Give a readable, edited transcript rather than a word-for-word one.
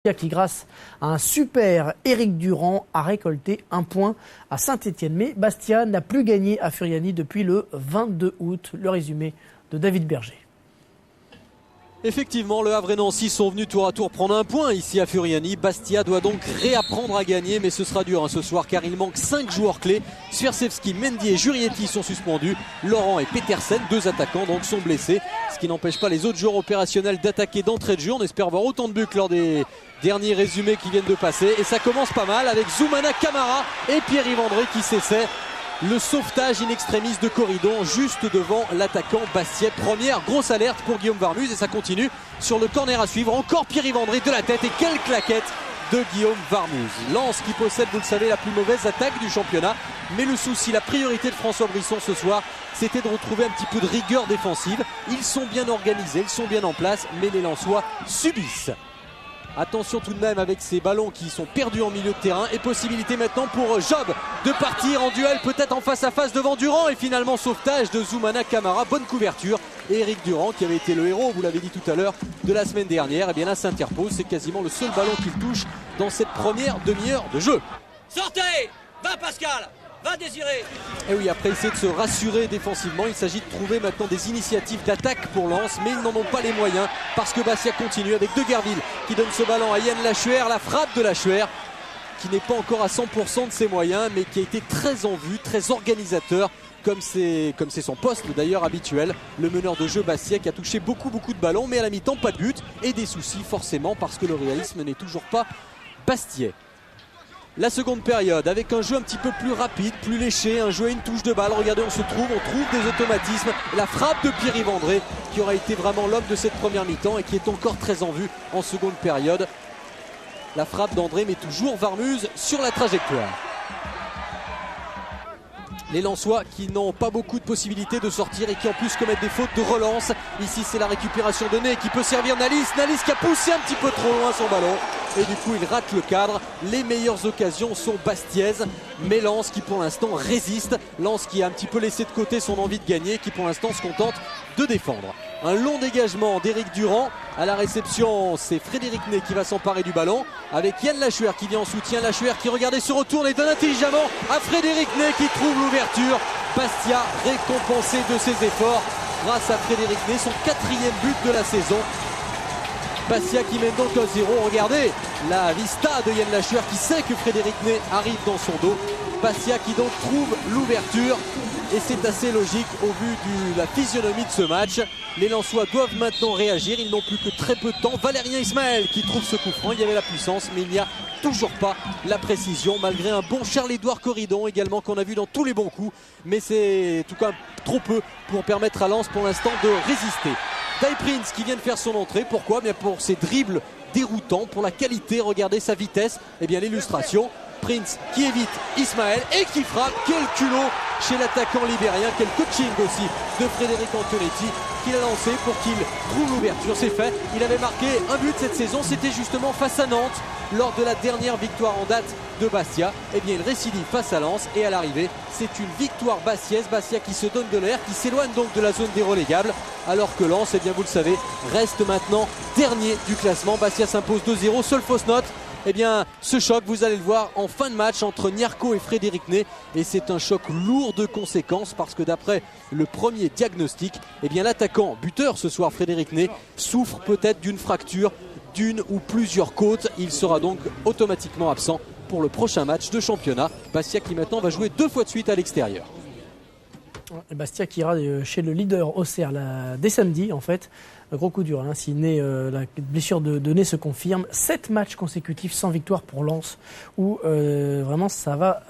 Qui, grâce à un super Éric Durand, a récolté un point à Saint-Etienne. Mais Bastia n'a plus gagné à Furiani depuis le 22 août. Le résumé de David Berger. Effectivement, Le Havre et Nancy sont venus tour à tour prendre un point ici à Furiani. Bastia doit donc réapprendre à gagner, mais ce sera dur ce soir car il manque 5 joueurs clés. Swirsewski, Mendy et Jurietti sont suspendus. Laurent et Petersen, 2 attaquants, donc sont blessés. Ce qui n'empêche pas les autres joueurs opérationnels d'attaquer d'entrée de jeu. On espère voir autant de buts que lors des derniers résumés qui viennent de passer. Et ça commence pas mal avec Zoumana Camara et Pierre-Yves André qui s'essaient. Le sauvetage in extremis de Corridon juste devant l'attaquant Bastia. Première grosse alerte pour Guillaume Varmuz et ça continue sur le corner à suivre. Encore Pierre-Yves André de la tête et quelle claquette de Guillaume Varmuz. Lens qui possède, vous le savez, la plus mauvaise attaque du championnat. Mais le souci, la priorité de François Brisson ce soir, c'était de retrouver un petit peu de rigueur défensive. Ils sont bien organisés, ils sont bien en place, mais les Lensois subissent. Attention tout de même avec ces ballons qui sont perdus en milieu de terrain et possibilité maintenant pour Job de partir en duel peut-être en face à face devant Durand et finalement sauvetage de Zoumana Camara, bonne couverture et Éric Durand qui avait été le héros, vous l'avez dit tout à l'heure, de la semaine dernière, et bien là s'interpose, c'est quasiment le seul ballon qu'il touche dans cette première demi-heure de jeu. Sortez, va Pascal, va Désiré. Et oui, après essayer de se rassurer défensivement, il s'agit de trouver maintenant des initiatives d'attaque pour Lens, mais ils n'en ont pas les moyens parce que Bastia continue avec De Gerville qui donne ce ballon à Yann Lachuer, la frappe de Lachuer qui n'est pas encore à 100% de ses moyens mais qui a été très en vue, très organisateur comme c'est son poste d'ailleurs habituel. Le meneur de jeu Bastia qui a touché beaucoup de ballons mais à la mi-temps pas de but et des soucis forcément parce que le réalisme n'est toujours pas bastiais. La seconde période avec un jeu un petit peu plus rapide, plus léché, un jeu à une touche de balle. Regardez, on trouve des automatismes. La frappe de Pierre-Yves André qui aura été vraiment l'homme de cette première mi-temps et qui est encore très en vue en seconde période. La frappe d'André met toujours Varmuz sur la trajectoire. Les Lensois qui n'ont pas beaucoup de possibilités de sortir et qui en plus commettent des fautes de relance. Ici c'est la récupération de Ney qui peut servir Nalis. Nalis qui a poussé un petit peu trop loin son ballon. Et du coup il rate le cadre. Les meilleures occasions sont bastiaises. Mais Lens qui pour l'instant résiste. Lens qui a un petit peu laissé de côté son envie de gagner. Qui pour l'instant se contente de défendre. Un long dégagement d'Éric Durand. À la réception c'est Frédéric Ney qui va s'emparer du ballon. Avec Yann Lachuer qui vient en soutien. Lachuer qui regardez se retourne et donne intelligemment à Frédéric Ney qui trouve l'ouverture. Bastia récompensé de ses efforts grâce à Frédéric Ney. Son 4e but de la saison. Bastia qui mène donc 1-0. Regardez la vista de Yann Lachuer qui sait que Frédéric Ney arrive dans son dos. Bastia qui donc trouve l'ouverture. Et c'est assez logique au vu de la physionomie de ce match. Les Lensois doivent maintenant réagir. Ils n'ont plus que très peu de temps. Valérien Ismaël qui trouve ce coup franc. Il y avait la puissance mais il n'y a toujours pas la précision. Malgré un bon Charles-Édouard Corridon également qu'on a vu dans tous les bons coups. Mais c'est en tout cas trop peu pour permettre à Lens pour l'instant de résister. Dai Prince qui vient de faire son entrée. Pourquoi ? Bien pour ses dribbles déroutants, pour la qualité. Regardez sa vitesse. Et bien l'illustration. Prince qui évite Ismaël et qui frappe. Quel culot chez l'attaquant libérien. Quel coaching aussi de Frédéric Antonetti qui l'a lancé pour qu'il trouve l'ouverture. C'est fait. Il avait marqué un but cette saison. C'était justement face à Nantes lors de la dernière victoire en date de Bastia. Et bien il récidive face à Lens et à l'arrivée c'est une victoire bastiaise. Bastia qui se donne de l'air, qui s'éloigne donc de la zone des relégables alors que Lens, eh bien vous le savez, reste maintenant dernier du classement. Bastia s'impose 2-0. Seule fausse note, eh bien ce choc vous allez le voir en fin de match entre Nyarko et Frédéric Ney et c'est un choc lourd de conséquences parce que d'après le premier diagnostic, eh bien l'attaquant buteur ce soir Frédéric Ney souffre peut-être d'une fracture d'une ou plusieurs côtes. Il sera donc automatiquement absent pour le prochain match de championnat. Bastia qui maintenant va jouer 2 fois de suite à l'extérieur. Bastia qui ira chez le leader Auxerre dès samedi en fait. Gros coup dur, hein, si la blessure de Ney se confirme. 7 matchs consécutifs sans victoire pour Lens où vraiment ça va...